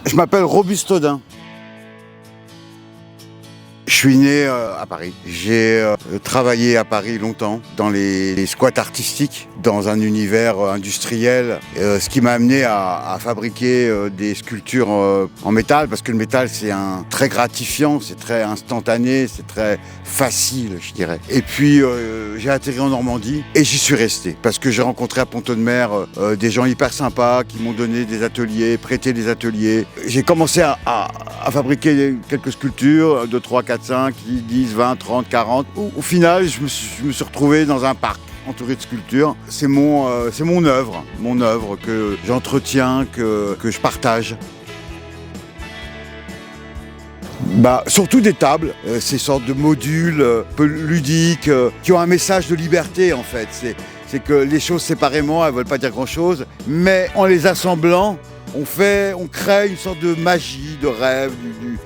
Je m'appelle Robuste Audin. Je suis né à Paris. J'ai travaillé à Paris longtemps dans les squats artistiques, dans un univers industriel, ce qui m'a amené à fabriquer des sculptures en métal, parce que le métal c'est très gratifiant, c'est très instantané, c'est très facile, je dirais. Et puis j'ai atterri en Normandie et j'y suis resté, parce que j'ai rencontré à Pont-Audemer des gens hyper sympas qui m'ont donné des ateliers, prêté des ateliers. J'ai commencé à fabriquer quelques sculptures, 2, 3, 4, 5, 10, 20, 30, 40. Au final, je me suis retrouvé dans un parc entouré de sculptures. C'est mon œuvre que j'entretiens, que je partage. Surtout des tables, ces sortes de modules peu ludiques, qui ont un message de liberté en fait. C'est que les choses séparément, elles ne veulent pas dire grand-chose, mais en les assemblant, on crée une sorte de magie, de rêve,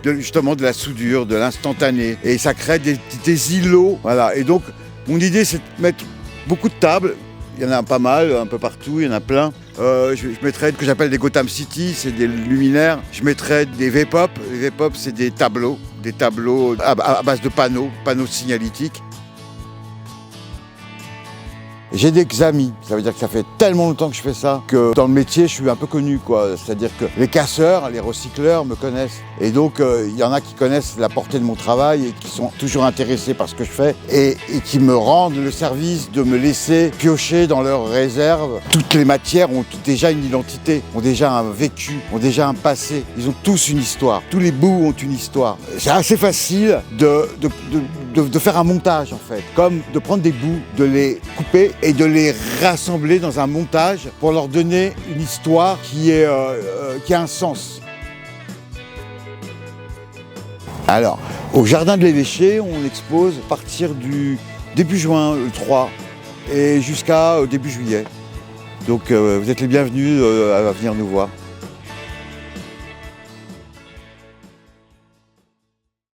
justement de la soudure, de l'instantané. Et ça crée des îlots. Voilà. Et donc, mon idée, c'est de mettre beaucoup de tables. Il y en a pas mal, un peu partout, il y en a plein. Je mettrais ce que j'appelle des Gotham City, c'est des luminaires. Je mettrais des V-pop. Les V-pop, c'est des tableaux à base de panneaux signalétiques. J'ai des amis, ça veut dire que ça fait tellement longtemps que je fais ça que dans le métier je suis un peu connu quoi. C'est-à-dire que les casseurs, les recycleurs me connaissent et donc il y en a qui connaissent la portée de mon travail et qui sont toujours intéressés par ce que je fais et qui me rendent le service de me laisser piocher dans leurs réserves. Toutes les matières ont déjà une identité, ont déjà un vécu, ont déjà un passé. Ils ont tous une histoire, tous les bouts ont une histoire. C'est assez facile de faire un montage en fait, comme de prendre des bouts, de les couper et de les rassembler dans un montage pour leur donner une histoire qui a un sens. Alors, au Jardin de l'Évêché, on expose à partir du début juin, le 3, et jusqu'à début juillet. Donc vous êtes les bienvenus à venir nous voir.